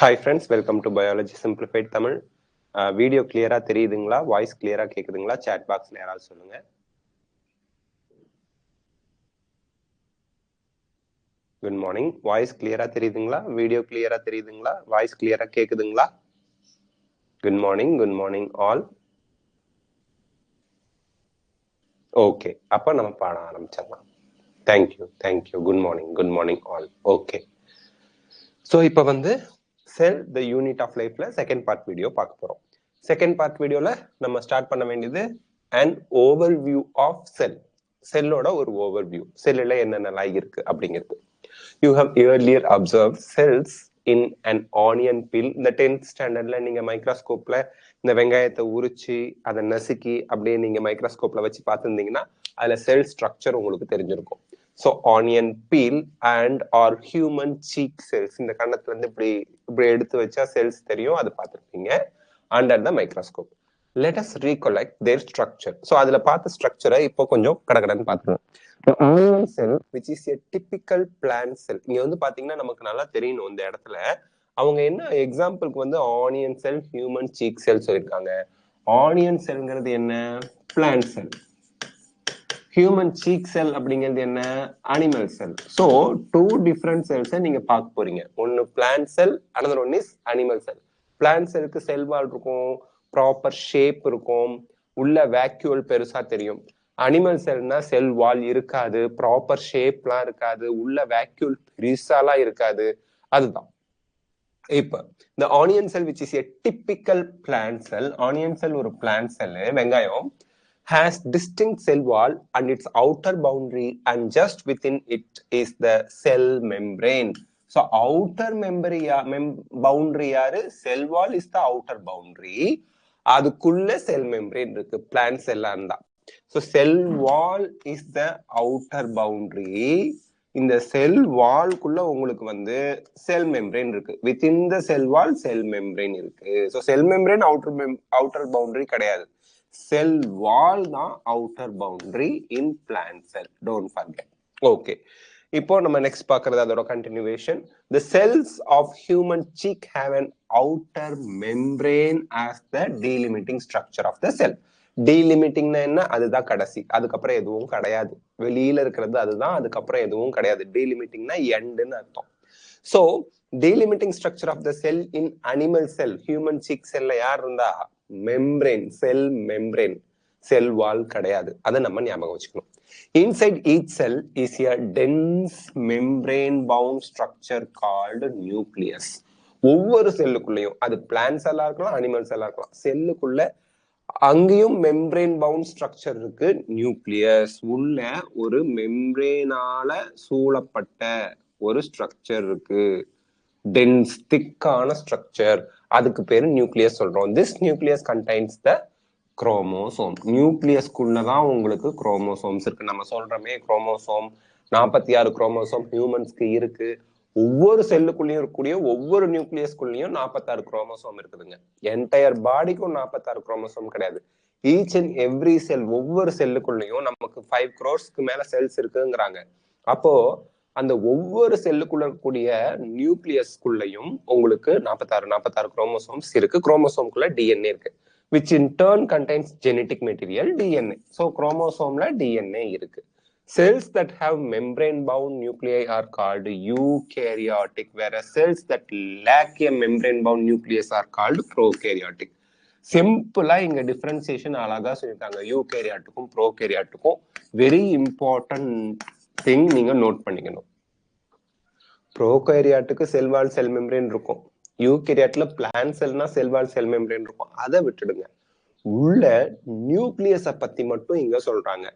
Hi friends, welcome to Biology Simplified Tamil. Video கிளியரா தெரியுதுங்களா? Voice கிளியரா கேக்குதுங்களா? chat பாக்ஸ்ல யாராவது சொல்லுங்க. Good morning. வாய்ஸ் கிளியரா தெரியுதுங்களா? வீடியோ கிளியரா தெரியுதுங்களா? வாய்ஸ் கிளியரா கேக்குதுங்களா? Good morning all. ஓகே, அப்ப நம்ம பாட ஆரம்பிச்சிடலாம். Thank you. Good morning all. Okay, so இப்போ வந்து செல் த யூனிட் ஆஃப் லைஃப்ல செகண்ட் பார்ட் வீடியோ பார்க்க போறோம். செகண்ட் பார்ட் வீடியோல நம்ம ஸ்டார்ட் பண்ண வேண்டியது an overview ஆஃப் செல். செல்லோட ஒரு ஓவர்வியூ, செல்லில் என்னென்னலாம் இருக்கு அப்படிங்கிறது. You have earlier observed cells in an onion peel. இந்த 10th ஸ்டாண்டர்ட்ல நீங்க மைக்ரோஸ்கோப்ல இந்த வெங்காயத்தை உரிச்சு அதை நசுக்கி அப்படியே நீங்க மைக்ரோஸ்கோப்ல வச்சு பார்த்துருந்தீங்கன்னா அதுல செல் ஸ்ட்ரக்சர் உங்களுக்கு தெரிஞ்சிருக்கும். So onion peel and our human cheek cells, இந்த கண்ணத்துல இருந்து இப்படி இப்படி எடுத்து வச்சா செல்ஸ் தெரியும், அது பார்த்துருப்பீங்க under the microscope. Let us recollect their structure. So அதுல பார்த்த ஸ்ட்ரக்சரை இப்போ கொஞ்சம் கடகடன்னு பார்த்துருவோம். Onion cell which is a typical plant cell. இங்க வந்து பாத்தீங்கன்னா நமக்கு நல்லா தெரியணும் இந்த இடத்துல அவங்க என்ன எக்ஸாம்பிளுக்கு வந்து ஆனியன் செல், ஹியூமன் சீக் செல் சொல்லியிருக்காங்க. ஆனியன் செல்ங்கிறது என்ன? பிளான்ட் செல். ஹியூமன் சீக் செல் அப்படிங்கிறது என்ன? அனிமல் செல். ஸோ 2 டிஃப்ரெண்ட் செல்ஸை நீங்க பார்க்க போறீங்க. ஒன்னு plant sell, another one is animal sell. Plant செல்லுக்கு செல் வால் இருக்கும், ப்ராப்பர் ஷேப் இருக்கும், உள்ள வேக்யூல் பெருசா தெரியும். அனிமல் செல்னா செல் வால் இருக்காது, ப்ராப்பர் ஷேப்லாம் இருக்காது, உள்ள வேக்யூல் பெருசாலாம் இருக்காது. அதுதான் இப்ப இந்த onion cell which is a typical plant cell. Onion cell ஒரு பிளான்ட் செல், வெங்காயம், has distinct cell wall and its outer boundary, and just within it is the cell membrane. So outer boundary யாரு? Cell wall is the outer boundary. அதுக்குள்ள செல் membrane இருக்கு, plant செல்லா இருந்தா. So cell wall is the outer boundary. இந்த செல் வால்குள்ள உங்களுக்கு வந்து cell membrane இருக்கு. Within the cell wall cell membrane இருக்கு. So cell membrane outer boundary கிடையாது, செல் வால் தான் outer boundary in plant cell. Don't forget. Okay, இப்போ நம்ம நெக்ஸ்ட் பார்க்கறது அதோட continuation. The cells of human cheek have an outer membrane as the delimiting structure of the cell. டீலிமிட்டிங்னா என்ன? அதுதான் கடைசி, அதுக்கப்புறம் எதுவும் கிடையாது. வெளியில இருக்கிறது அதுதான், அதுக்கப்புறம் எதுவும் கிடையாது. டீலிமிட்டிங்னா எண்டுன்னு அர்த்தம். So delimiting structure of the cell in animal cell, human cheek செல்ல யார் இருந்தா? மெம்பரேன், செல் மெம்பரேன், செல் வால் கிடையாது. அதை நம்ம ஞாபகம் வச்சுக்கணும். Inside each cell is a dense membrane bound structure called nucleus. ஒவ்வொரு செல்லுக்குள்ளேயும், அது பிளான்ட் செல்லா இருக்கலாம், அனிமல் செல்லா இருக்கலாம், செல்லுக்குள்ள அங்கேயும் மெம்பரேன் பவுண்ட் ஸ்ட்ரக்சர் இருக்கு, நியூக்ளியஸ். உள்ள ஒரு மெம்பரேனால சூழப்பட்ட ஒரு ஸ்ட்ரக்சர் இருக்கு, டென்ஸ் திக்கான ஸ்ட்ரக்சர், அதுக்கு பேரு நியூக்ளியஸ் சொல்றோம். This nucleus contains the chromosome. நியூக்ளியஸ்குள்ளதான் உங்களுக்கு குரோமோசோம்ஸ் இருக்கு. நம்ம சொல்றோமே குரோமோசோம் 46 குரோமோசோம் ஹியூமன்ஸ்க்கு இருக்கு. ஒவ்வொரு செல்லுக்குள்ளேயும் இருக்கக்கூடிய ஒவ்வொரு நியூக்ளியஸ்குள்ளேயும் 46 குரோமோசோம் இருக்குதுங்க. என்டையர் பாடிக்கும் 46 குரோமோசோம் கிடையாது. ஈச் அண்ட் எவ்ரி செல், ஒவ்வொரு செல்லுக்குள்ளேயும் நமக்கு 5 crores மேல செல்ஸ் இருக்குங்கிறாங்க. அப்போ அந்த ஒவ்வொரு செல்லுக்குள்ள இருக்கக்கூடிய நியூக்ளியஸ்குள்ளேயும் உங்களுக்கு 46 குரோமோசோம்ஸ் இருக்கு. குரோமோசோம்குள்ள டிஎன்ஏ இருக்கு, which in turn contains genetic material, DNA. So chromosome DNA இருக்கு. Cells that have membrane bound nuclei are called eukaryotic, whereas cells that lack a membrane bound nucleus are called prokaryotic. சிம்பிளா இங்க differentiation அழகா சொல்லிருக்காங்க, யூகேரியாட்டுக்கும் ப்ரோகேரியாட்டுக்கும். Very important thing நீங்க note பண்ணிக்கணும். ப்ரோகேரியாட்டுக்கு cell wall செல் membrane இருக்கும், யூகேரியாட்ல plant செல்னா cell wall செல் membrane இருக்கும், அதை விட்டுடுங்க. உள்ள நியூக்ளியஸ பத்தி மட்டும் இங்க சொல்றாங்க,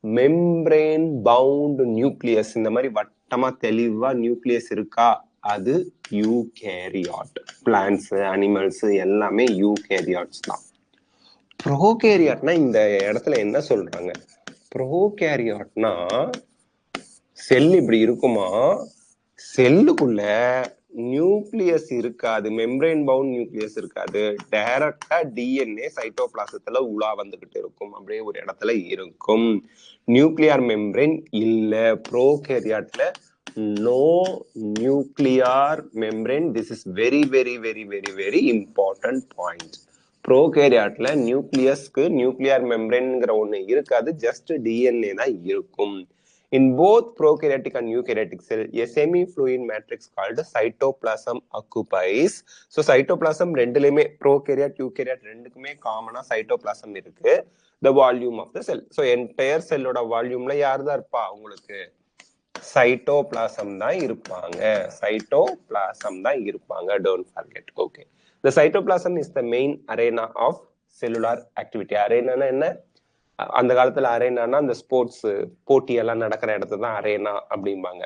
மெம்பரேன் பவுண்ட் நியூக்ளியஸ். இந்த மாதிரி வட்டமா தெளிவா நியூக்ளியஸ் இருக்கா, அது யூகேரியாட். பிளான்ட்ஸ், அனிமல்ஸ் எல்லாமே யூகேரியாட்ஸ் தான். ப்ரோகேரியாட்னா இந்த இடத்துல என்ன சொல்றாங்க? ப்ரோகேரியாட்னா செல் இப்படி இருக்குமா, செல்லுக்குள்ள நியூக்ளியஸ் இருக்காது, மெம்பரேன் பவுண்ட் நியூக்ளியஸ் இருக்காது, டைரக்டா டிஎன்ஏ சைட்டோபிளாசத்துல உலா வந்துகிட்டு இருக்கும், அப்படியே ஒரு இடத்துல இருக்கும். நியூக்ளியர் மெம்பரேன் இல்ல. ப்ரோகேரியாட்ல no nuclear membrane. This is very important point. ப்ரோகேரியாட்ல நியூக்ளியஸ்க்கு நியூக்ளியர் மெம்பரேன்ங்கிற ஒண்ணு இருக்காது, ஜஸ்ட் டிஎன்ஏ தான் இருக்கும். In both prokaryotic and eukaryotic cell, a semi-fluid matrix called cytoplasm occupies. So cytoplasm ரெண்டுலயுமே prokaryote, eukaryote ரெண்டுக்குமே காமனா cytoplasm இருக்கு. The volume of the cell. So entire cell ஓட வால்யூம்ல யார் தான் இருப்பா? உங்களுக்கு cytoplasm தான் இருப்பாங்க. cytoplasm தான் இருப்பாங்க. Don't forget. Okay. The cytoplasm is the main arena of cellular activity. Arena என்ன? அந்த காலத்துல அரேனானா அந்த ஸ்போர்ட்ஸ் போட்டி எல்லாம் நடக்கிற இடத்துல தான் அரேனா அப்படிம்பாங்க.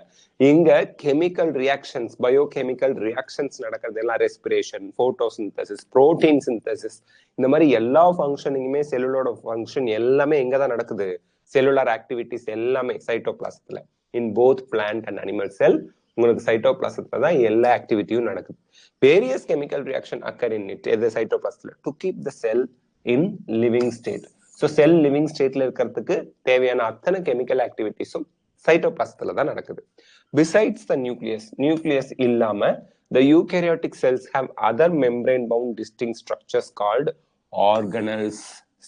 இங்க கெமிக்கல் ரியாக்ஷன்ஸ், பயோகெமிக்கல் ரியாக்ஷன்ஸ் நடக்கிறது எல்லாம் ரெஸ்பிரேஷன், போட்டோசிந்தசிஸ், புரோட்டீன் சிந்தசிஸ், இந்த மாதிரி எல்லா ஃபங்க்ஷனிங்குமே செல்லுலோட ஃபங்க்ஷன் எல்லாமே எங்க தான் நடக்குது? செல்லுலார் ஆக்டிவிட்டிஸ் எல்லாமே சைட்டோபிளாசத்துல. In both plant and animal cell உங்களுக்கு சைட்டோபிளாசத்துல தான் எல்லா ஆக்டிவிட்டியும் நடக்குது. Various chemical reaction occur in it, எது சைட்டோபிளாசத்துல, to keep the cell in living state. So cell living ஸ்டேட்ல இருக்கிறதுக்கு தேவையான அத்தனை கெமிக்கல் ஆக்டிவிட்டிஸும் சைட்டோபிளாசத்துல தான் நடக்குது. பிசைட்ஸ் த நியூக்ளியஸ் இல்லாம the eukaryotic cells have other membrane bound distinct structures called organelles.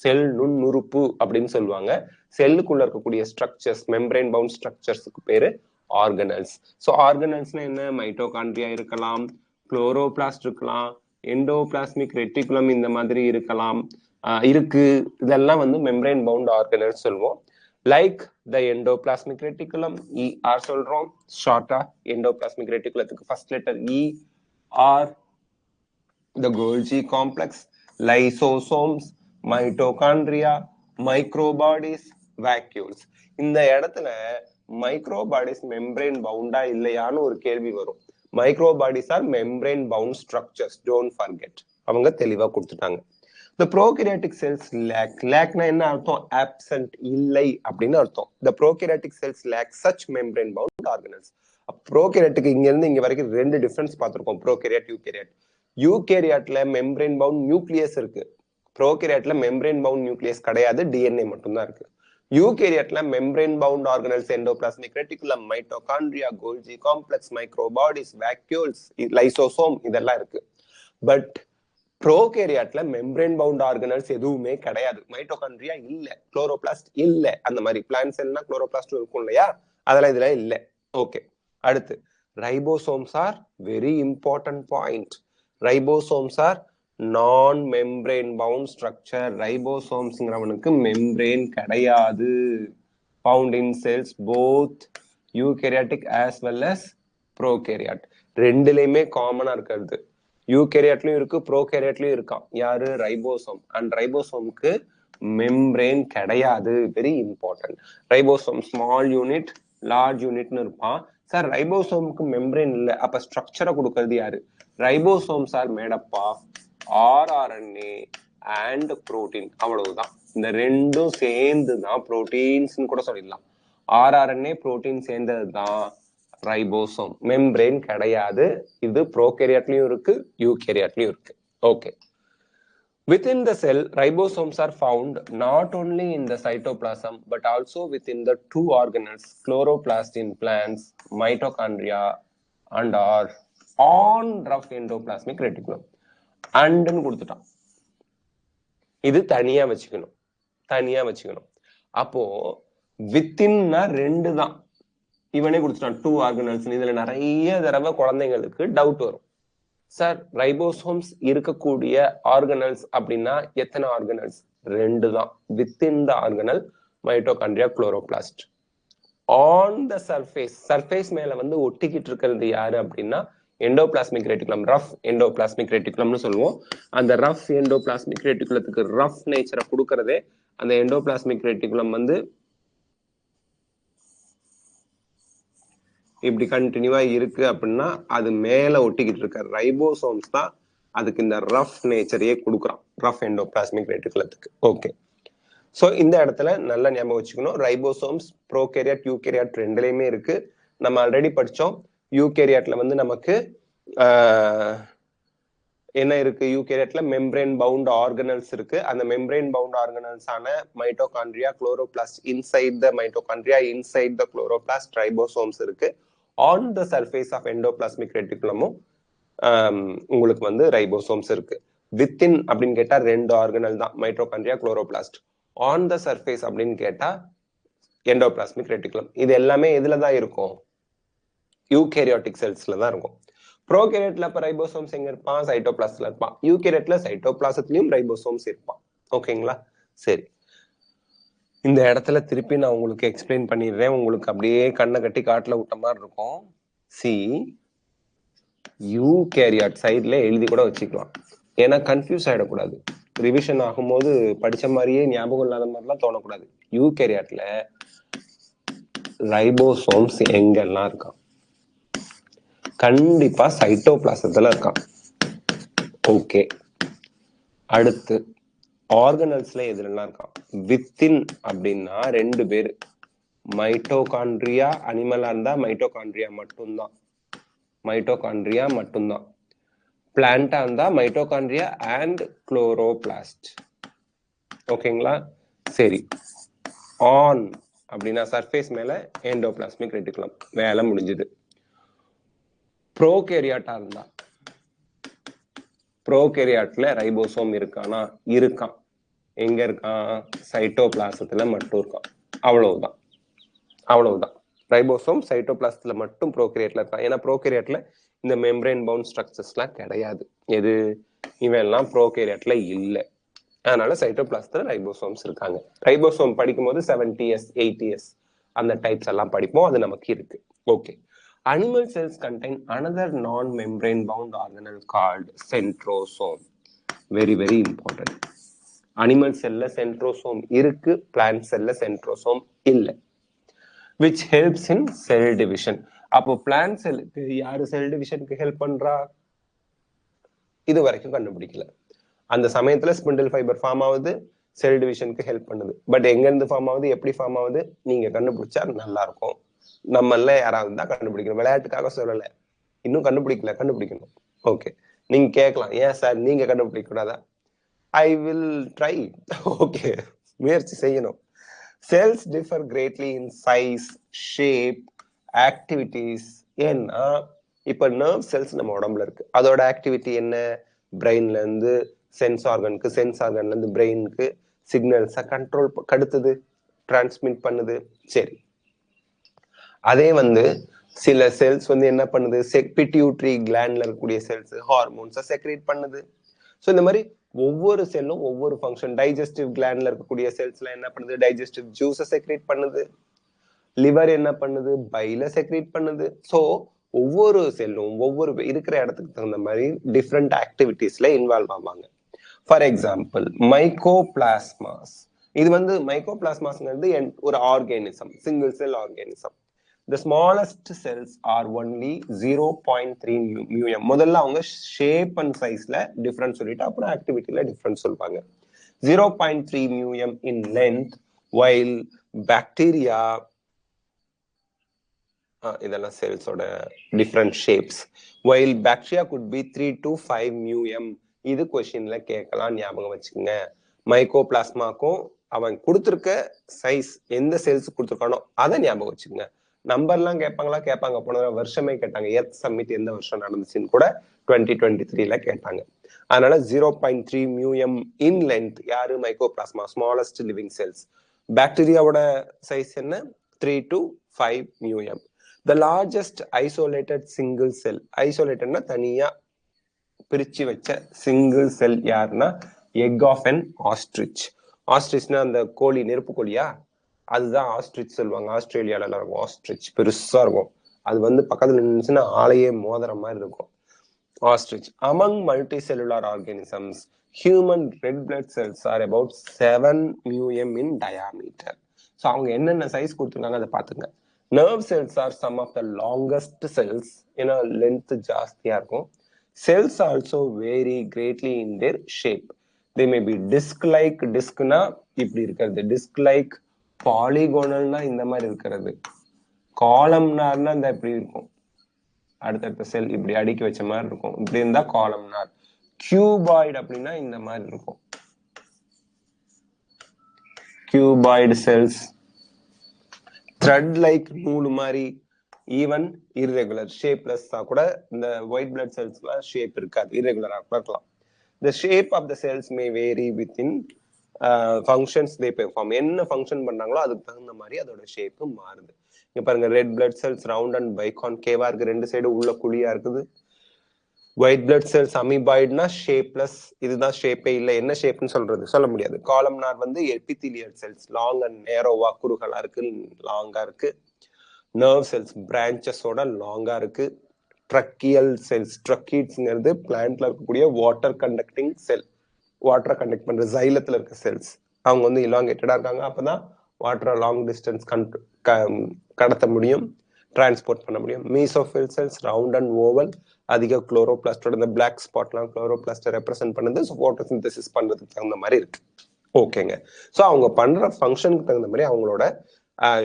செல் நுண்ணுறுப்பு அப்படின்னு சொல்லுவாங்க. செல்லுக்குள்ள இருக்கக்கூடிய ஸ்ட்ரக்சர்ஸ், மெம்பரேன் பவுண்ட் ஸ்ட்ரக்சர்ஸ்க்கு பேரு ஆர்கனல்ஸ். ஸோ ஆர்கனல்ஸ்னா என்ன? மைட்டோகாண்ட்ரியா இருக்கலாம், குளோரோபிளாஸ்ட் இருக்கலாம், எண்டோபிளாஸ்மிக் ரெட்டிகுலம் இந்த மாதிரி இருக்கலாம், இருக்கு. இதெல்லாம் வந்து மெம்பரேன் பவுண்ட் ஆர்கனல்ஸ் சொல்லுவோம். Like the endoplasmic reticulum, ER சொல்றோம் ஷார்ட்டா. எண்டோபிளாஸ்மிக் ரெட்டிகுலத்துக்கு first letter E, R. The Golgi complex, lysosomes, mitochondria, microbodies, vacuoles. இந்த இடத்துல மைக்ரோபாடிஸ் மெம்பரேன் பவுண்டா இல்லையான்னு ஒரு கேள்வி வரும். Microbodies are membrane bound structures, don't forget. அவங்க தெளிவா கொடுத்துட்டாங்க. The prokaryotic cells lack. Lackனா என்ன அர்த்தம்? absent, இல்லை அப்படின்னு அர்த்தம். The prokaryotic cells lack such membrane bound organelles. ப்ரோகேரியாட்டுக்கு இங்க இருந்து இங்க வரைக்கும் ரெண்டு டிஃபரன்ஸ் பார்த்திருக்கோம், ப்ரோகேரியாட், யூகேரியாட். யூகேரியாட்ல மெம்பரேன் பவுண்ட் நியூக்ளியஸ் இருக்கு, ப்ரோகேரியாட்ல மெம்பரேன் பவுண்ட் நியூக்ளியஸ் கிடையாது, டிஎன்ஏ மட்டும் தான் இருக்கு. யூகேரியாட்ல membrane bound organelles, endoplasmic reticulum, mitochondria, Golgi complex, microbodies, vacuoles, lysosome இதெல்லாம் இருக்கு. பட் ப்ரோகேரியாட்ல மெம்பரேன் பவுண்ட் ஆர்கனல்ஸ் எதுவுமே கிடையாது. மைட்டோகாண்ட்ரியா இல்ல, குளோரோபிளாஸ்ட் இல்ல. அந்த மாதிரி பிளான்ட் செல்னா குளோரோபிளாஸ்ட் இருக்கும் இல்லையா, அதெல்லாம் இதுல இல்ல. ஓகே, அடுத்து ribosomes are very important point. Ribosomes are non membrane bound structure. ரைபோசோம்ஸ்ங்கிறவனுக்கு மெம்பரேன் கிடையாது. Found in cells both eukaryotic as well as prokaryote. ரெண்டுலயுமே காமனா இருக்கிறது. யூகேரியாட்லயும் இருக்கு, ப்ரோகேரியாட்லயும் இருக்கான். யாரு? ரைபோசோம். அண்ட் ரைபோசோமுக்கு மெம்பரேன் கிடையாது. Very important. Ribosome small unit, large யூனிட்னு இருப்பான். சார் ரைபோசோமுக்கு மெம்பரேன் இல்ல, அப்ப ஸ்ட்ரக்சரை கொடுக்கறது யாரு? Ribosomes are made up of RNA and protein. அவ்வளவுதான். இந்த ரெண்டும் சேர்ந்து தான் புரோட்டீன்ஸ் கூட சொல்லிடலாம். RNA புரோட்டீன் சேர்ந்தது தான் ரைபோசோம். மெம்பரேன் கிடையாது. இது ப்ரோகேரியாட்லயும் இருக்கு, யூகேரியாட்லயும் இருக்கு. Okay. Within the cell, ribosomes are found not only in the cytoplasm but also within the two organelles, chloroplast in plants, mitochondria, and are on rough endoplasmic reticulum. And கொடுத்துட்டான். இது தனியா வச்சுக்கணும், தனியா வச்சுக்கணும். அப்போ வித்தின்னா ரெண்டு தான். இவனே கொடுத்துட்டான் டூ ஆர்கனல்ஸ். இதுல நிறைய தடவை குழந்தைங்களுக்கு டவுட் வரும். சார் ரைபோசோம்ஸ் இருக்கக்கூடிய ஆர்கனல்ஸ் அப்படின்னா எத்தனை ஆர்கனல்ஸ்? ரெண்டு தான். Within the organelle mitochondria, chloroplast. On the surface, surface மேல வந்து ஒட்டிக்கிட்டு இருக்கிறது யாரு அப்படின்னா எண்டோபிளாஸ்மிக் ரெட்டிகுலம், ரஃப் எண்டோபிளாஸ்மிக் ரெட்டிகுலம்னு சொல்லுவோம். அந்த ரஃப் எண்டோபிளாஸ்மிக் ரெட்டிகுலத்துக்கு ரஃப் நேச்சரை கொடுக்கறதே அந்த எண்டோபிளாஸ்மிக் ரெட்டிகுலம் வந்து இப்படி கண்டினியூவா இருக்கு அப்படின்னா அது மேல ஒட்டிக்கிட்டு இருக்க ரைபோசோம்ஸ் தான் அதுக்கு இந்த ரஃப் நேச்சரையே கொடுக்குறான், ரஃப் எண்டோபிளாஸ்மிக் ரெட்டிகுலத்துக்கு. ஓகே, ஸோ இந்த இடத்துல நல்லா ஞாபகம் வச்சுக்கணும். ரைபோசோம்ஸ் ப்ரோகேரியாட், யூகேரியாட் ரெண்டுலையுமே இருக்கு. நம்ம ஆல்ரெடி படிச்சோம். யூகேரியாட்ல வந்து நமக்கு என்ன இருக்கு? யூகேரியாட்ல மெம்பரேன் பவுண்ட் ஆர்கனல்ஸ் இருக்கு. அந்த மெம்பரேன் பவுண்ட் ஆர்கனல்ஸ் ஆன mitochondria, chloroplast inside the mitochondria, inside the chloroplast, ribosomes இருக்கு. On the surface of endoplasmic ரெட்டிகுலமும் உங்களுக்கு வந்து ரைபோசோம்ஸ் இருக்கு. வித்தின் அப்படின்னு கேட்டா 2 ஆர்கனல் தான், mitochondria, chloroplast. On the surface அப்படின்னு கேட்டா எண்டோபிளாஸ்மிக் ரெட்டிகுலம். இது எல்லாமே எதுல தான் இருக்கும்? யூகேரியாட்டிக் செல்ஸ்ல தான் இருக்கும். ப்ரோகேரியட்ல அப்ப ரைபோசோம்ஸ் எங்க இருப்பான்? சைட்டோபிளாஸ்ட்ல இருப்பான். யூகேரியட்ல சைட்டோபிளாசத்திலயும் ரைபோசோம்ஸ் இருப்பான். ஓகேங்களா? சரி, இந்த இடத்துல திருப்பி நான் உங்களுக்கு எக்ஸ்பிளைன் பண்ணிடுறேன். உங்களுக்கு அப்படியே கண்ணை கட்டி காட்டுல விட்ட மாதிரி இருக்கும். சி, யூகேரியாட் சைட்ல எழுதி கூட வச்சுக்கலாம், ஏன்னா கன்ஃபியூஸ் ஆயிடக்கூடாது. ரிவிஷன் ஆகும்போது படிச்ச மாதிரியே ஞாபகம் இல்லாத மாதிரிலாம் தோணக்கூடாது. யூகேரியாட்ல ரைபோசோம்ஸ் எங்கெல்லாம் இருக்கான்? கண்டிப்பா சைட்டோபிளாசத்துல இருக்கான். ஓகே, அடுத்து ஆர்கனல்ஸ்ல எதுலாம் இருக்கான்? வித்தின் அப்படின்னா 2 பேரு, மைட்டோகாண்ட்ரியா. அனிமலா இருந்தா மைட்டோகாண்ட்ரியா மட்டும்தான், மைட்டோகாண்ட்ரியா மட்டும்தான். பிளான்டா இருந்தா மைட்டோகாண்ட்ரியா அண்ட் குளோரோபிளாஸ்ட். ஓகேங்களா? சரி, ஆன் அப்படின்னா சர்ஃபேஸ் மேல எண்டோபிளாஸ்மிக் ரெட்டிகுலம், வேலை முடிஞ்சது. ப்ரோகேரியாட்டா இருந்தா, ப்ரோகேரியாட்ல ரைபோசோம் இருக்கானா? இருக்கான். எங்க இருக்கான்? சைட்டோபிளாசத்துல மட்டும் இருக்கான். அவ்வளவுதான், அவ்வளவுதான். ரைபோசோம் சைட்டோபிளாசத்துல மட்டும் ப்ரோகேரியட்ல இருக்கான். ஏன்னா ப்ரோகேரியட்ல இந்த மெம்பரேன் பவுண்ட் ஸ்ட்ரக்சர்ஸ்லாம் கிடையாது. எது? இவெல்லாம் ப்ரோகேரியட்ல இல்லை. அதனால சைட்டோபிளாசத்துல ரைபோசோம்ஸ் இருக்காங்க. ரைபோசோம் படிக்கும் போது 70s 80s அந்த டைப்ஸ் எல்லாம் படிப்போம், அது நமக்கு இருக்கு. Okay, animal cells contain another non-membrane bound organelle called centrosome. Very very important. Animal cell centrosome இருக்கு, plant cell centrosome இல்லை, which helps in cell division. அப்போ plant cellக்கு யாரு cell divisionக்கு ஹெல்ப் பண்றா? இது வரைக்கும் கண்டுபிடிக்கல. அந்த சமயத்துல ஸ்பிண்டில் ஃபைபர் ஃபார்ம் ஆகுது, செல் டிவிஷனுக்கு ஹெல்ப் பண்ணுது. பட் எங்க இருந்து ஃபார்ம் ஆகுது, எப்படி ஃபார்ம் ஆகுது, நீங்க கண்டுபிடிச்சா நல்லா இருக்கும். நம்மள யாராவது தான் கண்டுபிடிக்கணும், விளையாட்டுக்காக சொல்லல, இன்னும் கண்டுபிடிக்கல, கண்டுபிடிக்கணும். ஓகே, நீங்க கேட்கலாம், ஏன் சார் நீங்க கண்டுபிடிக்க கூடாதா? I will try. ஓகே, முயற்சி செய்யணும். செல்ஸ் டிஃபர் கிரேட்லி இன் சைஸ், ஷேப், ஆக்டிவிட்டிஸ். ஏன்னா இப்ப நர்வ் செல்ஸ் நம்ம உடம்புல இருக்கு, அதோட ஆக்டிவிட்டி என்ன? பிரெயின்ல இருந்து சென்ஸ் ஆர்கனுக்கு, சென்ஸ் ஆர்கன்ல இருந்து பிரெயினுக்கு சிக்னல்ஸை கண்ட்ரோல் கடுத்தது, டிரான்ஸ்மிட் பண்ணுது. சரி, அதே வந்து சில செல்ஸ் வந்து என்ன பண்ணுது? பிட்யூட்டரி கிளாண்ட்ல இருக்கக்கூடிய செல்ஸ் ஹார்மோன்ஸை செக்ரேட் பண்ணுது. ஸோ இந்த மாதிரி ஒவ்வொரு செல்லும் ஒவ்வொரு ஃபங்க்ஷன். டைஜஸ்டிவ் கிளாண்ட்ல இருக்கக்கூடிய செல்ஸ்ல என்ன பண்ணுது? டைஜஸ்டிவ் ஜூஸை செக்ரேட் பண்ணுது. லிவர் என்ன பண்ணுது? பைல செக்ரேட் பண்ணுது. ஸோ ஒவ்வொரு செல்லும் ஒவ்வொரு இருக்கிற இடத்துக்கு தகுந்த மாதிரி டிஃப்ரெண்ட் ஆக்டிவிட்டிஸ்ல இன்வால்வ் ஆவாங்க. For example mycoplasmas. இது வந்து மைக்கோபிளாஸ்மாஸ்ங்கிறது ஒரு organism, single cell organism. The smallest cells are only 0.3 μm. முதல்ல அவங்க ஷேப் அண்ட் சைஸ்ல டிஃபரன்ஸ் சொல்லிட்டு அப்புறம் ஆக்டிவிட்டில டிஃபரன்ஸ் சொல்வாங்க. 0.3 μm in length, while bacteria, இதெல்லாம் செல்ஸோட different shapes, while bacteria could be 3 to 5 μm. இது கொஸ்டின்ல கேட்கலாம், ஞாபகம் வச்சுக்கோங்க. மைக்கோபிளாஸ்மாக்கும் அவன் கொடுத்துருக்க சைஸ், எந்த செல்ஸ் கொடுத்துருக்கானோ அதை ஞாபகம் வச்சுக்கோங்க. நம்பர்லாம் கேட்பாங்களா? கேட்பாங்க. போன வருஷமே கேட்டாங்க, எர்த் சம்மிட் எந்த வருஷம் நடந்துச்சுன்னு கூட 2023ல கேட்டாங்க. அதனால 0.3 μm இன் லென்த் யாரு? Mycoplasma, smallest living cells. பாக்டீரியாவோட சைஸ் என்ன? 3 to 5 μm. The largest isolated single cell, ஐசோலேட்டட்னா தனியா பிரிச்சு வச்ச சிங்கிள் செல் யாருன்னா எக் ஆஃப் அன் ஆஸ்ட்ரிச். ஆஸ்ட்ரிச்னா அந்த கோழி, நெருப்பு கோழியா, அதுதான் ஆஸ்ட்ரிச் சொல்லுவாங்க. ஆஸ்திரேலியால எல்லாம் இருக்கும் ஆஸ்ட்ரிச், பெருசா இருக்கும். அது வந்து பக்கத்துல நின்றுச்சுன்னா ஆளையே மோதிர மாதிரி இருக்கும் ostrich. Among multicellular organisms, human red blood cells are about 7 μm in diameter. So அவங்க என்னென்ன சைஸ் கொடுத்துருக்காங்க அதை பார்த்துங்க. Nerve cells are some of the longest cells, ஏன்னா லென்த் ஜாஸ்தியா இருக்கும். Cells also vary greatly in their shape. They may be disc-like, discனா இப்படி இருக்கிறது, disc-like, பாலிகோனல்னா இந்த மாதிரி இருக்கிறது, காலம்னார்னா இந்த இப்படி இருக்கும், அடுத்தடுத்த செல் இப்படி அடுக்கி வச்ச மாதிரி இருக்கும், இப்படி இருந்தா காலம்னார். கியூபாய்டு அப்படின்னா இந்த மாதிரி இருக்கும், கியூபாய்டு செல்ஸ். த்ரெட் லைக், நூல் மாதிரி ஈவன் இர்ரெகுலர் ஷேப்லெஸ்ஸா கூட இந்த ஒயிட் பிளட் செல்ஸ்லாம் ஷேப் இருக்காது, இர்ரெகுலரா இருக்கலாம். The shape of the cells may vary within functions they perform. என்ன ஃபங்க்ஷன் பண்றாங்களோ அதுக்கு தகுந்த மாதிரி அதோட ஷேப் மாறுது. இங்க பாருங்க, red blood cells round and பைகான்கேவா இருக்கு, ரெண்டு சைடு உள்ள குழியா இருக்குது. ஒயிட் பிளட் செல்ஸ் அமீபாய்டுனா ஷேப்லெஸ், இதுதான் ஷேப்பே இல்லை, என்ன ஷேப்னு சொல்ல முடியாது. காலம்னார் வந்து எபித்தீலியல் செல்ஸ் லாங் அண்ட் நேரோவா குறுகலா இருக்கு, லாங்கா இருக்கு. நர்வ் செல்ஸ் பிரான்ச்சஸோட லாங்கா இருக்கு. ட்ரக்கியல் செல்ஸ், ட்ரக்கீட்ஸ்ங்கிறது பிளான்ட்ல இருக்கக்கூடிய வாட்டர் கண்டக்டிங் செல், வாட்டரை கண்டக்ட் பண்ற சைலத்துல இருக்க செல்ஸ், அவங்க வந்து இலாங்கேட்டடா இருக்காங்க, அப்பதான் வாட்டரை லாங் டிஸ்டன்ஸ் கடத்த முடியும், டிரான்ஸ்போர்ட் பண்ண முடியும். Mesophyll cells round and oval, அதிக குளோரோபிளாஸ்டோட இந்த பிளாக் ஸ்பாட்லாம் குளோரோபிளாஸ்டை ரெப்ரசென்ட் பண்ணுது, போட்டோசிந்தசிஸ் பண்றதுக்கு தகுந்த மாதிரி இருக்கு. ஓகேங்க. ஸோ அவங்க பண்ற ஃபங்க்ஷனுக்கு தகுந்த மாதிரி அவங்களோட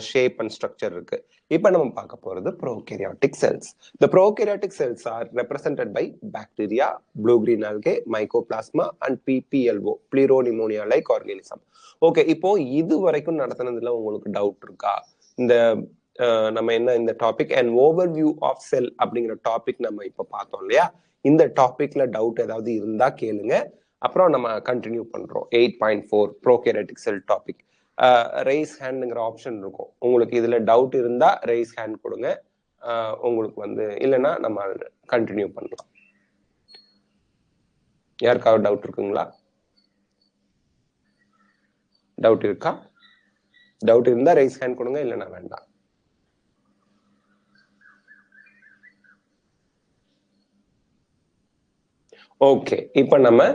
ஷேப் அண்ட் ஸ்ட்ரக்சர் இருக்கு. இப்ப நம்ம பார்க்க போறது prokaryotic cells. The prokaryotic cells are represented by bacteria, blue-green algae, mycoplasma and PPLO, Pleromynia like organism. Okay, இப்போ இது வரைக்கும் நடத்தினதுல உங்களுக்கு டவுட் இருக்கா? இந்த நம்ம என்ன இந்த topic and overview of cell அப்படிங்கிற டாபிக் நம்ம இப்ப பார்த்தோம் இல்லையா? இந்த டாபிக்ல டவுட் ஏதாவது இருந்தா கேளுங்க, அப்புறம் நம்ம கண்டினியூ பண்றோம். 8.4 ப்ரோகேரியாட்டிக் செல் டாபிக். ரைஸ் ஹேண்டுங்கிற ஆப்ஷன் இருக்கும், உங்களுக்கு இதுல டவுட் இருந்தா ரைஸ் ஹேண்ட் கொடுங்க, உங்களுக்கு வந்து இல்லைன்னா நம்ம கண்டினியூ பண்ணலாம். யாருக்காவது டவுட் இருக்குங்களா? டவுட் இருக்கா? டவுட் இருந்தா ரைஸ் ஹேண்ட் கொடுங்க, இல்லைன்னா வேண்டாம். ஓகே, இப்ப நம்ம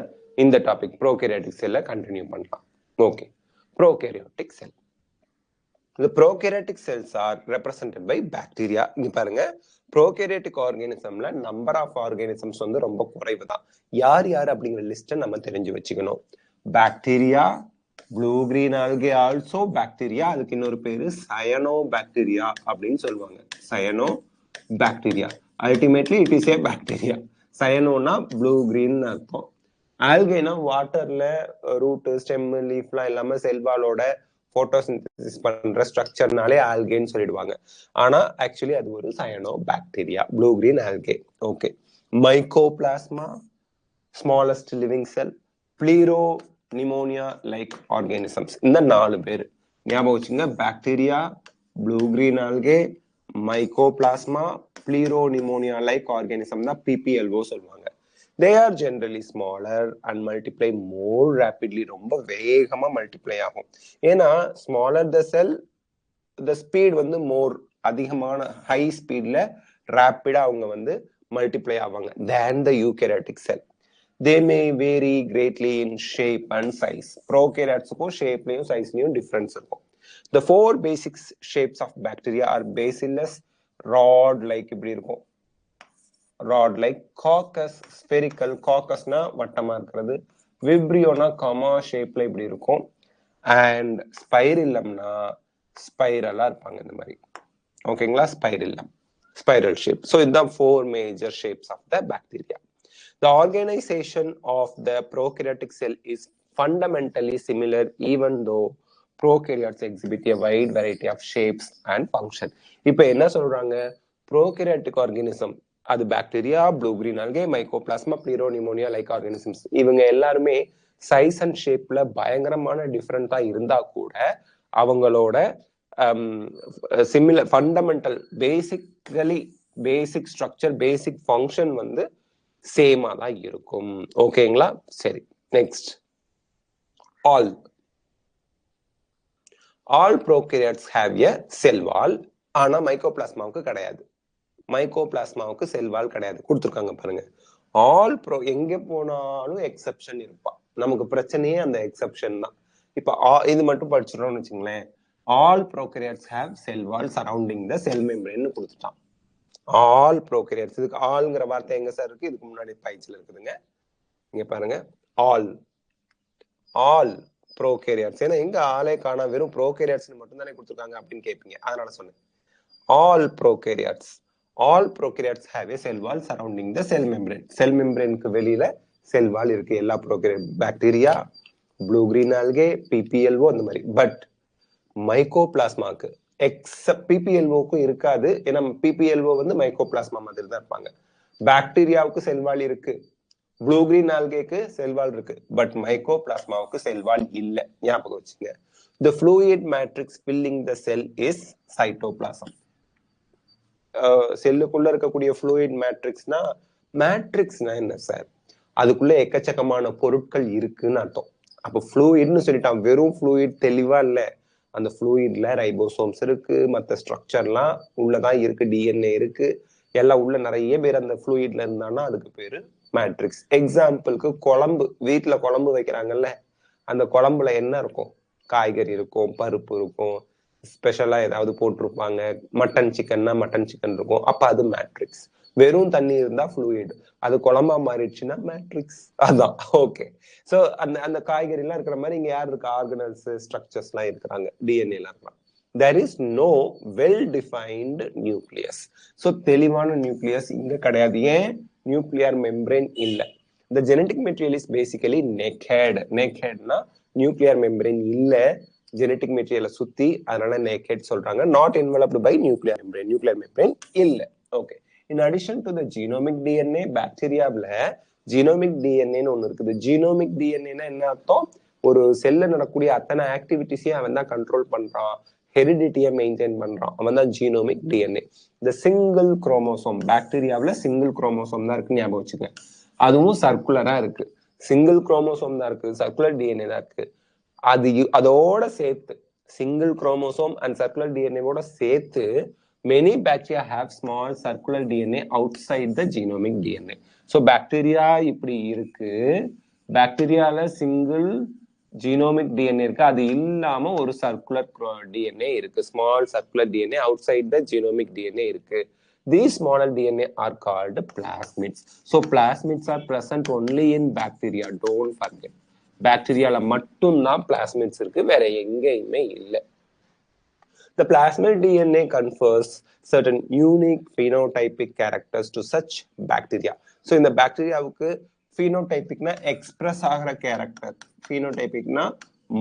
இந்த டாபிக் ப்ரோகேரியாட்டிக் செல்ல கண்டினியூ பண்ணலாம். Okay, prokaryotic cell. The prokaryotic cells are represented by bacteria. இங்க பாருங்க, prokaryotic organismல number of organisms வந்து ரொம்ப குறைவு தான். யார் யார் அப்படிங்கிற லிஸ்ட்டை நம்ம தெரிஞ்சு வச்சுக்கணும். Bacteria, blue green algae also bacteria, அதுக்கு இன்னொரு பேரு சயனோ பாக்டீரியா அப்படின்னு சொல்லுவாங்க. Cyanobacteria, ultimately it is a bacteria. சயனோனா ப்ளூ கிரீன் அர்த்தம். ஆல்கேனா வாட்டர்ல ரூட், ஸ்டெம், லீஃப்லாம் இல்லாம செல்வாலோட போட்டோசிந்தசிஸ் பண்ற ஸ்ட்ரக்சர்னாலே ஆல்கேன்னு சொல்லிடுவாங்க. ஆனா ஆக்சுவலி அது ஒரு cyanobacteria, blue green algae. Okay, mycoplasma smallest living cell, pleuropneumonia like organisms. இந்த 4 பேர் ஞாபகம் வச்சுங்க. Bacteria, blue green algae, mycoplasma, pleuropneumonia like organism தான் PPLO சொல்லுவாங்க. They are generally smaller and multiply more rapidly. ரொம்ப வேகமா மல்டிப்ளை ஆகும். ஏன்னா smaller the cell, the speed வந்து more, அதிகமான ஹை ஸ்பீட்ல ரேப்பிடா அவங்க வந்து மல்டிப்ளை ஆவாங்க than the eukaryotic cell. They may vary greatly in shape and size. ப்ரோகேரியாட்ஸுக்கும் ஷேப்லையும் சைஸ்லையும் டிஃபரன்ஸ் இருக்கும். The 4 basic shapes of bacteria are bacillus, rod like இப்படி இருக்கும், ராட் லைக், காக்கஸ் ஸ்பெரிக்கல், காக்கஸ்னா வட்டமா இருக்கிறது, விப்ரியோனா கமா ஷேப்ல இப்படி இருக்கும், அண்ட் ஸ்பைரில்லம்னா ஸ்பைரலா இருப்பாங்க இந்த மாதிரி. ஓகேங்களா, ஸ்பைரில்லம், ஸ்பைரல் ஷேப். ஸோ இதுதான் 4 major shapes of the bacteria. The organization of the prokaryotic cell is fundamentally similar even though prokaryotes exhibit a wide variety of shapes and function. இப்போ என்ன சொல்றாங்க, prokaryotic organism அது bacteria, blue green algae, mycoplasma, pleuropneumonia like organisms, இவங்க எல்லாருமே size and ஷேப்ல பயங்கரமான டிஃபரெண்டா இருந்தா கூட அவங்களோட similar fundamental basically basic structure, basic function வந்து சேமா தான் இருக்கும். ஓகேங்களா, சரி. Next, all prokaryotes have a cell wall. ஆனா மைக்கோபிளாஸ்மாவுக்கு கிடையாது. மைக்கோபிளாஸ்மாவுக்கு செல் வால் கிடையாது, கொடுத்துருக்காங்க பாருங்க. ஆல் எங்க போனாலும் எக்ஸெப்ஷன் இருப்பா, நமக்கு பிரச்சனையே அந்த எக்ஸெப்ஷன் தான். இப்ப இது மட்டும் படிச்சிடறோம்னு வச்சுங்களேன், all prokaryotes have sell wall surrounding the sell membrane கொடுத்துட்டான். ஆல் ப்ரோகேரியாட்ஸ், இதுக்கு ஆல்ங்கிற வார்த்தை எங்க சார் இருக்கு, இதுக்கு முன்னாடி பயிற்சியில் இருக்குதுங்க. இங்க பாருங்க, ஆல் ப்ரோகேரியாட்ஸ். ஏன்னா எங்க ஆளே காணா, வெறும் ப்ரோகேரியாட்ஸ் மட்டும் தானே கொடுத்துருக்காங்க அப்படின்னு கேட்பீங்க, அதனால சொன்னேன். All prokaryotes, all prokaryotes have a cell wall surrounding the cell membrane. செல் மெம்பரேனுக்கு வெளியில செல் வால் இருக்கு எல்லா prokaryote, bacteria, blue green algae, PPLO அந்த மாதிரி. பட் மைக்கோபிளாஸ்மாக்கு எக்ஸப்ட் பிபிஎல்ஓக்கும் இருக்காது. ஏன்னா பிபிஎல்ஓ வந்து மைக்கோபிளாஸ்மா மாதிரி தான் இருப்பாங்க. பாக்டீரியாவுக்கு செல்வால் இருக்கு, ப்ளூ கிரீன் ஆல்கேக்கு செல்வால் இருக்கு, பட் மைக்கோபிளாஸ்மாவுக்கு செல்வால் இல்லை. ஞாபகம் வச்சுங்க. The fluid matrix filling the cell is cytoplasm. செல்லுக்குள்ள இருக்கக்கூடிய fluid matrixனா, மேட்ரிக்ஸ்னா என்ன சார்? அதுக்குள்ள எக்கச்சக்கமான பொருட்கள் இருக்குன்னு அர்த்தம். அப்ப fluidன்னு சொல்லிட்டான், வெறும் fluid தெளிவா இல்ல. அந்த fluidல ரைபோசோம்ஸ் இருக்கு, மற்ற ஸ்ட்ரக்சர்லாம் உள்ளதான் இருக்கு, டிஎன்ஏ இருக்கு, எல்லாம் உள்ள நிறைய பேர் அந்த fluidல இருந்தானா அதுக்கு பேரு மேட்ரிக்ஸ். எக்ஸாம்பிளுக்கு குழம்பு, வீட்டுல குழம்பு வைக்கிறாங்கல்ல, அந்த குழம்புல என்ன இருக்கும்? காய்கறி இருக்கும், பருப்பு இருக்கும், ஸ்பெஷலா ஏதாவது போட்டிருப்பாங்க. மட்டன் சிக்கன்னா மட்டன் சிக்கன் இருக்கும், அப்ப அது மேட்ரிக்ஸ். வெறும் தண்ணி இருந்தா ஃப்ளூயிட், அது குழம்பா மாறிடுச்சுன்னா மேட்ரிக்ஸ். அதான் ஓகே. சோ அந்த அந்த காய்கறி எல்லாம் இருக்கிற மாதிரி இங்க யார் இருக்கா? ஆர்கனல்ஸ், ஸ்ட்ரக்சர்ஸ் எல்லாம் இருக்கிறாங்க, டிஎன்ஏ எல்லாம் இருக்கலாம். There is no well-defined nucleus. So தெளிவான நியூக்ளியஸ் இங்க கிடையாது. ஏன்? நியூக்ளியர் மெம்பரேன் இல்ல. The genetic material is basically naked. Nakedனா நியூக்ளியர் மெம்பரேன் இல்ல, ஜெனடிக் மெட்டீரியலை சுத்தி, அதனால நேக்கட் சொல்றாங்க. Not enveloped by nuclear membrane, nuclear membrane இல்ல. Okay. In addition to the genomic DNA, பாக்டீரியாவில் ஜீனோமிக் டிஎன்ஏன்னு ஒண்ணு இருக்குது. ஜீனோமிக் டிஎன்ஏன்னா என்ன அர்த்தம்? ஒரு செல்ல நடக்கூடிய அத்தனை ஆக்டிவிட்டிஸையும் அவன் தான் கண்ட்ரோல் பண்றான், ஹெரிடிட்டியை மெயின்டைன் பண்றான், அவன் தான் ஜீனோமிக் டிஎன்ஏ. இந்த சிங்கிள் குரோமோசோம், பாக்டீரியாவில் சிங்கிள் குரோமோசோம் தான் இருக்கு, ஞாபகம் வச்சுக்கேன். அதுவும் சர்க்குலரா இருக்கு, சிங்கிள் குரோமோசோம் தான் இருக்கு, சர்க்குலர் டிஎன்ஏ தான் இருக்கு. அதோட சேர்த்து சிங்கிள் குரோமோசோம் அண்ட் சர்க்குலர் டிஎன்ஏவோட சேர்த்து many bacteria have small circular DNA outside the genomic DNA. So bacteria இப்படி இருக்கு, பாக்டீரியால சிங்கிள் ஜீனோமிக் டிஎன்ஏ இருக்கு, அது இல்லாம ஒரு சர்க்குலர் டிஎன்ஏ இருக்கு, ஸ்மால் சர்க்குலர் டிஎன்ஏ அவுட்சைட் த ஜீனோமிக் டிஎன்ஏ இருக்கு. These smaller DNA are called plasmids. So plasmids are present only in bacteria, don't forget. பாக்டீரியால மட்டும்தான் plasmids இருக்கு, வேற எங்கேயுமே இல்லை. The plasmid DNA confers certain unique phenotypic characters to such bacteria. So இந்த பாக்டீரியாவுக்கு phenotypicனா express ஆகிற character, phenotypicனா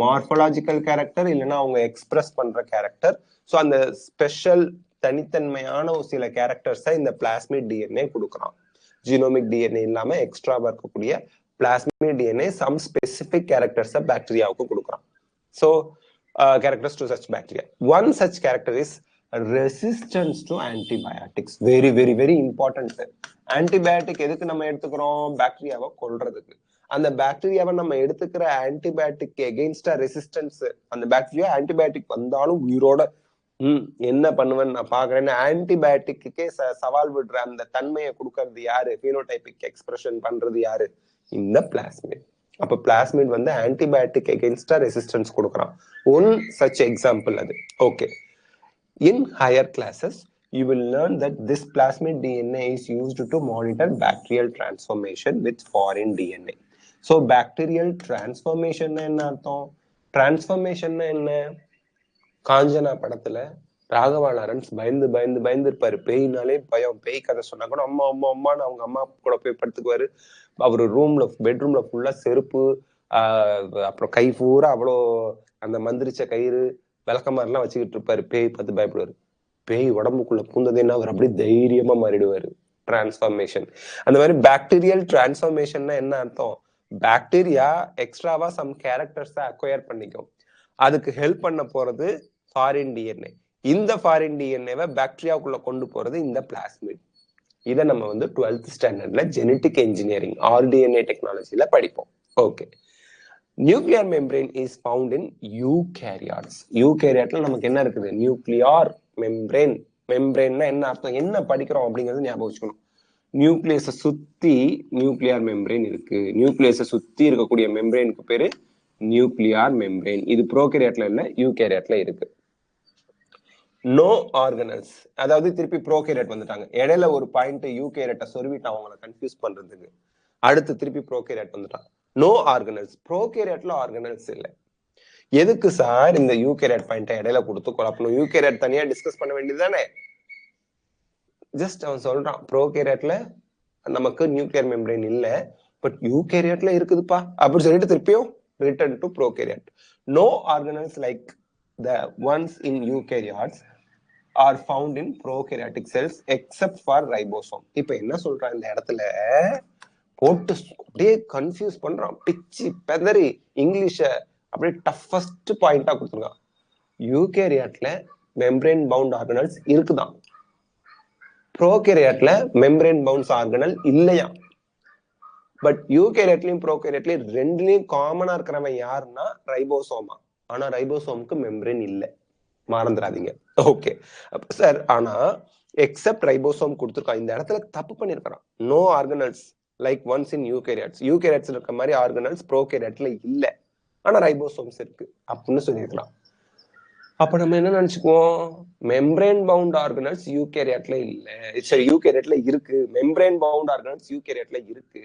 மார்பலாஜிக்கல் character, இல்லைன்னா அவங்க express பண்ற கேரக்டர். ஸோ அந்த ஸ்பெஷல் தனித்தன்மையான ஒரு சில கேரக்டர்ஸை இந்த பிளாஸ்மிட் டிஎன்ஏ கொடுக்குறான். ஜீனோமிக் டிஎன்ஏ இல்லாம எக்ஸ்ட்ராவா இருக்கக்கூடிய plasmid DNA some specific characters of bacteria கொடுக்குறான். So characters to such bacteria. One such character is resistance to antibiotics. Very very very important. Antibiotic எதுக்கு நம்ம எடுத்துக்கிறோம்? பாக்டீரியாவை கொல்றதுக்கு. அந்த பாக்டீரியாவை நம்ம எடுத்துக்கிற ஆன்டிபயோட்டிக் எகெயின்ஸ்டா ரெசிஸ்டன்ஸ், அந்த பாக்டீரியா ஆன்டிபயோட்டிக் வந்தாலும் உயிரோட என்ன பண்ணுவேன்னு நான் பாக்குறேன். ஆன்டிபயோட்டிக்கே சவால் விடுற அந்த தன்மையை கொடுக்கறது யாரு? பினோடைபிக் எக்ஸ்பிரஷன் பண்றது யாரு? இந்த பிளாஸ்மிட். அப்ப பிளாஸ்மிட் வந்து ஆன்டிபயோட்டிக் எகெயின்ஸ்டா ரெசிஸ்டன்ஸ் கொடுக்குறான். ஒன் சச் எக்ஸாம்பிள் அது. Okay. In higher classes you will learn that this plasmid DNA is used to monitor bacterial transformation with foreign DNA. So bacterial transformation என்ன அர்த்தம்? Transformation என்ன? காஞ்சனா படத்துல Raghava Lawrence பயந்து பயந்து பயந்து இருப்பாரு, பேய்னாலே பயம். பேய் கதை சொன்னா கூட அம்மா அம்மா அம்மான்னு அவங்க அம்மா கூட போய் படுத்துக்குவாரு. அவரு ரூம்ல, பெட்ரூம்ல ஃபுல்லா செருப்பு, அப்புறம் கை பூரா அவ்வளோ அந்த மந்திரிச்ச கயிறு, விளக்கமாரெல்லாம் வச்சுக்கிட்டு இருப்பாரு. பேய் பார்த்து பயப்படுவாரு. பேய் உடம்புக்குள்ள பூந்ததுன்னா அவர் அப்படியே தைரியமா மாறிடுவாரு. டிரான்ஸ்ஃபர்மேஷன். அந்த மாதிரி பாக்டீரியல் டிரான்ஸ்ஃபர்மேஷன்னா என்ன அர்த்தம்? பாக்டீரியா எக்ஸ்ட்ராவா சம் கேரக்டர்ஸை அக்வயர் பண்ணிக்கும், அதுக்கு ஹெல்ப் பண்ண போறது ஃபாரின் டிஎன்ஏ. இந்த ஃபாரின் டிஎன்ஏவை பாக்டீரியாவுக்குள்ள கொண்டு போறது இந்த பிளாஸ்மிட். இதை நம்ம வந்து 12th ஸ்டாண்டர்ட்ல ஜெனடிக் இன்ஜினியரிங் ஆர்டிஎன்ஏ டெக்னாலஜில படிப்போம். Okay. Nuclear membrane is found in eukaryotes. யூகேரியாட்ல நமக்கு என்ன இருக்குது? Nuclear membrane. மெம்பரேன்னா என்ன அர்த்தம், என்ன படிக்கிறோம் அப்படிங்கிறது ஞாபகம் வச்சுக்கணும். நியூக்ளியஸை சுத்தி நியூக்ளியர் மெம்பரேன் இருக்கு. நியூக்ளியஸை சுத்தி இருக்கக்கூடிய மெம்பரேனுக்கு பேரு நியூக்ளியர் மெம்பரேன். இது ப்ரோகேரியாட்ல இல்ல, யூகேரியாட்ல இருக்கு. நோ ஆர்கனல்ஸ், அதாவது திருப்பி ப்ரோகேரியட் வந்துட்டாங்க. இடையில ஒரு பாயிண்ட் யூகேரியட்டை சொருவிட்டான் அவங்களை கன்ஃபியூஸ் பண்றதுக்கு. அடுத்து திருப்பி ப்ரோகேரியட் வந்துட்டான். No organelles. ப்ரோகேரியட்ல ஆர்கனல்ஸ் இல்ல. எதுக்கு சார் இந்த யூகேரியட் பாயிண்ட்டை இடையில கொடுத்து குழப்பணும்? யூகேரியட் தனியா டிஸ்கஸ் பண்ண வேண்டியதுதானே? ஜஸ்ட் அவன் சொல்றான் ப்ரோகேரியட்ல நமக்கு நியூக்ளியர் மெம்பரேன் இல்ல, பட் யூகேரியட்ல இருக்குதுப்பா அப்படின்னு சொல்லிட்டு திருப்பியும் return to prokaryote. No organelles like the ones in eukaryotes are found in prokaryotic cells except for ribosome. இப்ப என்ன சொல்றான் இந்த இடத்துல போட்டு அப்படியே கன்ஃபியூஸ் பண்றான், பிச்சு பெதறி இங்கிலீஷ அப்படியே டஃபஸ்ட் பாயிண்டா கொடுத்துருக்கான். யூகேரியாட்ல மெம்பரேன் பவுண்ட் ஆர்கனல்ஸ் இருக்குதான், ப்ரோகேரியாட்ல மெம்பரேன் பவுண்ட் ஆர்கனல் இல்லையா. பட் யூகேரியாட்லயும் ப்ரோகேரியாட்லயும் ரெண்டுலயும் காமனா இருக்கிறவன் யாருன்னா ரைபோசோமா. ஆனா ரைபோசோமுக்கு மெம்பரேன் இல்ல, மறந்துடாதீங்க. ஓகே சார், ஆனா எக்ஸப்ட் ரைபோசோம் கொடுத்துருக்கான். இந்த இடத்துல தப்பு பண்ணிருக்கான். No organelles like ones in eukaryotes. யூகேரியாட்ஸ்ல இருக்க மாதிரி ஆர்கனல்ஸ் ப்ரோகேரியாட்ல இல்ல, ஆனா ரைபோசோம்ஸ் இருக்கு அப்படின்னு சொல்லியிருக்கலாம். அப்ப நம்ம என்ன நினைச்சுக்குவோம், மெம்பரேன் பவுண்ட் ஆர்கனல்ஸ் யூகேரியாட்ல இல்ல, சரி யூகேரியாட்ல இருக்கு, மெம்பரேன் பவுண்ட் ஆர்கனல்ஸ் யூகேரியாட்ல இருக்கு,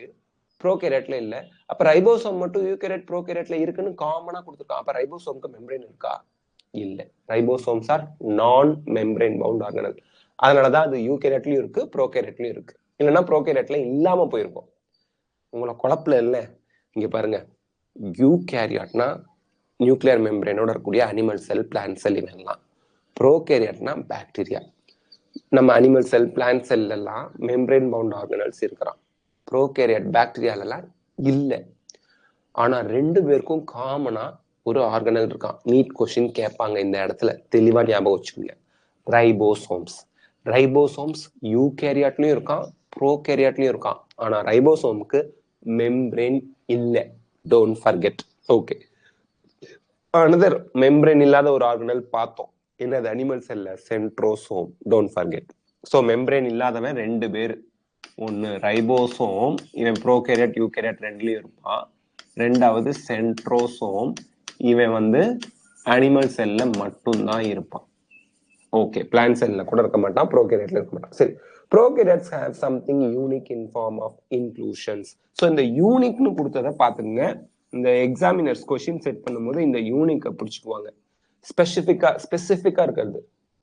ப்ரோகேரியாட்ல இல்ல. அப்ப ரைபோசோம் மட்டும் யூகேரியாட் ப்ரோகேரியாட்ல இருக்குன்னு காமனா கொடுத்துருக்கான். அப்ப ரைபோசோம்க்கு மெம்பரேன் இருக்கா? இல்ல. Ribosomes are non membrane bound organelle. அதனாலதான் அது யூகேரியாட்லயும் இருக்கு, ப்ரோகேரியாட்லயும் இருக்கு. இல்லைன்னா ப்ரோகேரியாட்ல இல்லாம போயிருக்கும். உங்களை குழப்பல இல்ல. இங்க பாருங்க, யூகேரியாட்னா நியூக்ளியர் மெம்பரேனோட இருக்கக்கூடிய அனிமல் செல், பிளான்ட் செல் இவெல்லாம். ப்ரோகேரியாட்னா பாக்டீரியா. நம்ம அனிமல் செல், பிளான்ட் செல் எல்லாம் மெம்பரேன் பவுண்ட் ஆர்கனல்ஸ் இருக்கிறான். ப்ரோகேரியாட் பாக்டீரியாலெல்லாம் இல்ல. ஆனா ரெண்டு பேருக்கும் காமனா ஒரு ஆர்கனல் இருக்கான். நீட் கொஸ்டின் கேட்பாங்க இந்த இடத்துல, தெளிவா ஞாபகம் வச்சுக்கோங்க. ரைபோசோம்ஸ். ரைபோசோம்ஸ் யூகேரியாட்லயும் இருக்கான், ப்ரோகேரியாட்லயும் இருக்கான். ஆனா ரைபோசோமுக்கு மெம்பரேன் இல்ல, don't forget. Okay, another membrane இல்லாத ஒரு ஆர்கனல் பார்த்தோம், என்னது? அனிமல் செல்ல centrosome, don't forget. So membrane இல்லாதவன் ரெண்டு பேர், ஒன்னு ரைபோசோம், இவன் ப்ரோகேரியாட் யூகேரியாட் ரெண்டுலயும் இருப்பான். ரெண்டாவது சென்ட்ரோசோம், இவன் வந்து அனிமல் செல்ல மட்டும்தான் இருப்பான். ஓகே, பிளான்ட் செல்ல கூட இருக்க மாட்டான், ப்ரோகேரியாட்ல இருக்க மாட்டான். சரி, prokaryotes have something unique in form of inclusions. So இந்த யூனிக்னு கொடுத்ததை பார்த்துங்க. இந்த எக்ஸாமினர்ஸ் கொஸ்டின் செட் பண்ணும்போது இந்த யூனிக்கை பிடிச்சுக்குவாங்க. ஸ்பெசிஃபிக்கா இருக்கிறது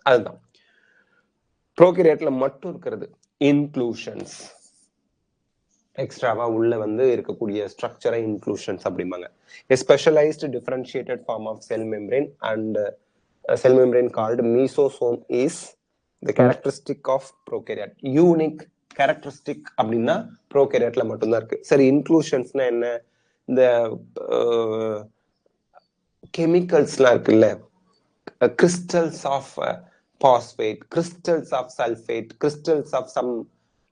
அதுதான். ப்ரோகேரியாட்ல மட்டும் இருக்கிறது இன்க்ளூஷன்ஸ், எக்ஸ்ட்ராவா உள்ள வந்து இருக்கக்கூடிய ஸ்ட்ரக்சரை இன்க்ளூஷன்ஸ் அப்படிம்பாங்க. A specialized differentiated form of cell membrane and cell membrane called mesosome is the characteristic of prokaryote. Unique characteristic அப்படின்னா ப்ரோகேரியாட்ல மட்டும்தான் இருக்கு. சரி, இன்க்ளூஷன்ஸ்னா என்ன? இந்த கெமிக்கல்ஸ்லாம் இருக்குல்ல, crystals of phosphate, crystals of sulphate, crystals of some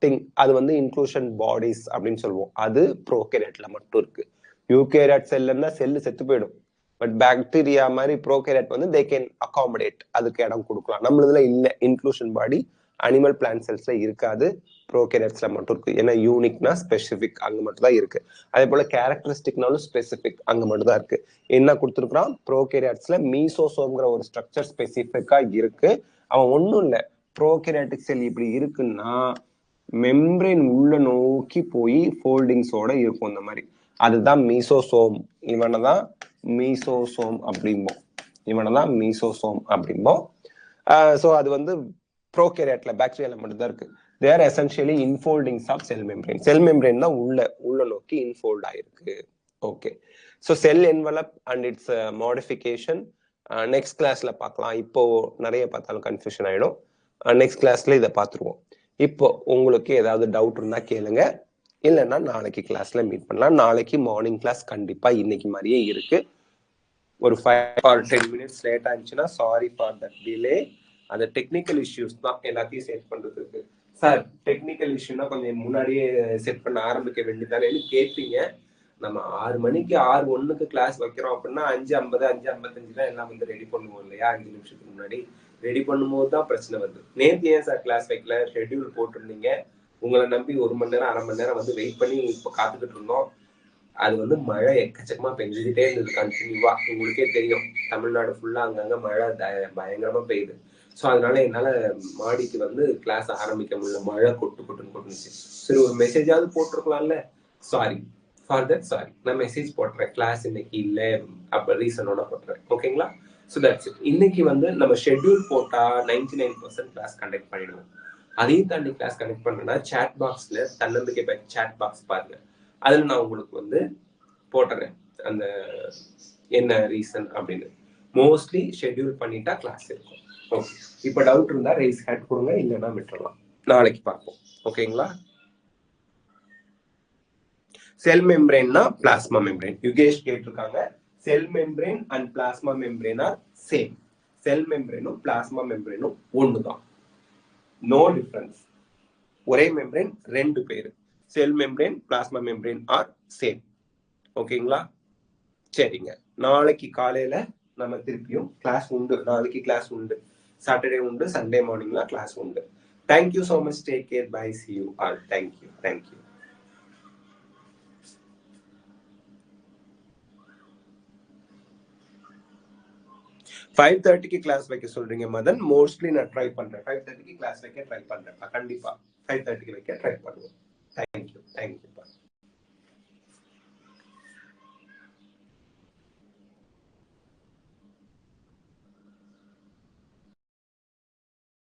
thing, அது வந்து இன்க்ளூஷன் பாடிஸ் அப்படின்னு சொல்லுவோம். அது ப்ரோகேரியாட்ல மட்டும் இருக்கு. யூகேரியாட் செல்ல இருந்தா செல்லு செத்து போயிடும். பட் பாக்டீரியா மாதிரி ப்ரோகேரியாட் வந்து தே கேன் அகாமடேட், அதுக்கு இடம் கொடுக்கலாம். நம்மளதுல இல்ல, இன்க்ளூஷன் பாடி அனிமல் பிளான்ட் செல்ஸ்ல இருக்காது, ப்ரோகேரியாட்ஸ்ல மட்டும் இருக்கு. ஏன்னா யூனிக்னா ஸ்பெசிபிக், அங்க மட்டும் தான் இருக்கு. அதே போல கேரக்டரிஸ்டிக்னாலும் ஸ்பெசிபிக், அங்க மட்டும் தான் இருக்கு. என்ன கொடுத்துருக்கான்? ப்ரோகேரியாட்ஸ்ல மீசோசோம்ங்கிற ஒரு ஸ்ட்ரக்சர் ஸ்பெசிபிக்கா இருக்கு. அவன் ஒன்னும் இல்ல, ப்ரோகேரியாட்டிக் செல் இப்படி இருக்குன்னா மெம்பரேன் உள்ள நோக்கி போய் ஃபோல்டிங்ஸோட இருக்கும் இந்த மாதிரி. அதுதான் மீசோசோம். இவனதான் மீசோசோம் அப்படிம்போம், இவனதான் மீசோசோம் அப்படிம்போம். ஸோ அது வந்து ப்ரோகேரியாட்ல, பாக்டீரியால மட்டும் தான் இருக்கு. They are essentially infoldings of cell membrane. Sell membrane தான் உள்ள நோக்கி இன்ஃபோல்ட் ஆயிருக்கு. Okay, so sell envelope and it's modification next கிளாஸ்ல பார்க்கலாம். இப்போ நிறைய பார்த்தாலும் கன்ஃபியூஷன் ஆயிடும். நெக்ஸ்ட் கிளாஸ்ல இதை பார்த்துருவோம். இப்போ உங்களுக்கு ஏதாவது டவுட் இருந்தா கேளுங்க, இல்லைன்னா நாளைக்கு கிளாஸ்ல மீட் பண்ணலாம். நாளைக்கு மார்னிங் கிளாஸ் கண்டிப்பா இன்னைக்கு மாதிரியே இருக்கு. ஒரு 5 or 10 minutes லேட் ஆச்சுன்னா சாரி ஃபார் தட் டிலே. அந்த டெக்னிக்கல் இஷ்யூஸ் தான் எல்லாத்தையும் செட் பண்றதுக்கு. சார், டெக்னிக்கல் இஷ்யூனா கொஞ்சம் முன்னாடியே செட் பண்ண ஆரம்பிக்க வேண்டியதானேன்னு கேட்பீங்க. நம்ம 6 மணிக்கு 6:01 கிளாஸ் வைக்கிறோம் அப்படின்னா 5:50 5:55 தான் எல்லாம் வந்து ரெடி பண்ணுவோம் இல்லையா? 5 நிமிஷத்துக்கு முன்னாடி ரெடி பண்ணும்போது தான் பிரச்சனை வருது. நேற்று ஏன் சார் கிளாஸ் வைக்கல? ஷெட்யூல் போட்டிருந்தீங்க, உங்களை நம்பி 1 மணி நேரம் 1/2 மணி நேரம் வந்து வெயிட் பண்ணி இப்போ காத்துக்கிட்டு இருந்தோம். அது வந்து மழை எக்கச்சக்கமா பெஞ்சுக்கிட்டே இருந்தது கண்டினியூவா. உங்களுக்கே தெரியும், தமிழ்நாடு ஃபுல்லா அங்கங்க மழை பயங்கரமா பெய்யுது. ஸோ அதனால என்னால மாடிக்கு வந்து கிளாஸ் ஆரம்பிக்க முடியல, மழை கொட்டுச்சு. சரி, ஒரு மெசேஜாவது போட்டிருக்கலாம்ல. Sorry for that, sorry. நான் மெசேஜ் போட்டுறேன், கிளாஸ் இன்னைக்கு இல்லை அப்ப ரீசனோட போட்டுறேன். ஓகேங்களா? So that's it. இன்னைக்கு வந்து நம்ம ஷெட்யூல் போட்டா 99% கிளாஸ் கண்டக்ட் பண்ணிடுவோம். அதையும் தாண்டி கிளாஸ் கண்டக்ட் பண்ணனா சாட் பாக்ஸ்ல தன்னம்பிக்கை பேக் சாட் பாக்ஸ் பாருங்க, அதுல நான் உங்களுக்கு வந்து போட்டுறேன் அந்த என்ன ரீசன் அப்படின்னு. மோஸ்ட்லி ஷெட்யூல் பண்ணிட்டா கிளாஸ் இருக்கும். ஓகே, இப்போ டவுட் இருந்தா ரைஸ் ஹேண்ட் கொடுங்க, இல்லைன்னா விட்டுறலாம். நாளைக்கு பார்ப்போம். ஓகேங்களா? செல் மெம்பரேன்னா பிளாஸ்மா மெம்பரேன். யுகேஷ் கேட்டிருக்காங்க, cell membrane and plasma membrane are same. Cell மெம்பரேனும் பிளாஸ்மா மெம்பரேனும் ஒண்ணுதான், நோ டிஃபரன்ஸ். ஒரே மெம்பரேன், ரெண்டு பேரு. Cell membrane plasma membrane are same. ஓகேங்களா? சரிங்க, நாளைக்கு காலையில நம்ம திருப்பியும் கிளாஸ் உண்டு. நாளைக்கு கிளாஸ் உண்டு, சாட்டர்டே உண்டு, சண்டே மார்னிங்லாம் கிளாஸ் உண்டு. Thank you so much, take care, bye, see you all. Thank you, thank you. 5:30க்கு கிளாஸ் வைக்க சொல்றீங்க மதன். மோஸ்ட்லி நான் ட்ரை பண்றேன், 5:30க்கு கிளாஸ் வைக்க ட்ரை பண்றேன். கண்டிப்பா 5:30க்கு வைக்க ட்ரை பண்ணுவேன். Thank you, thank you.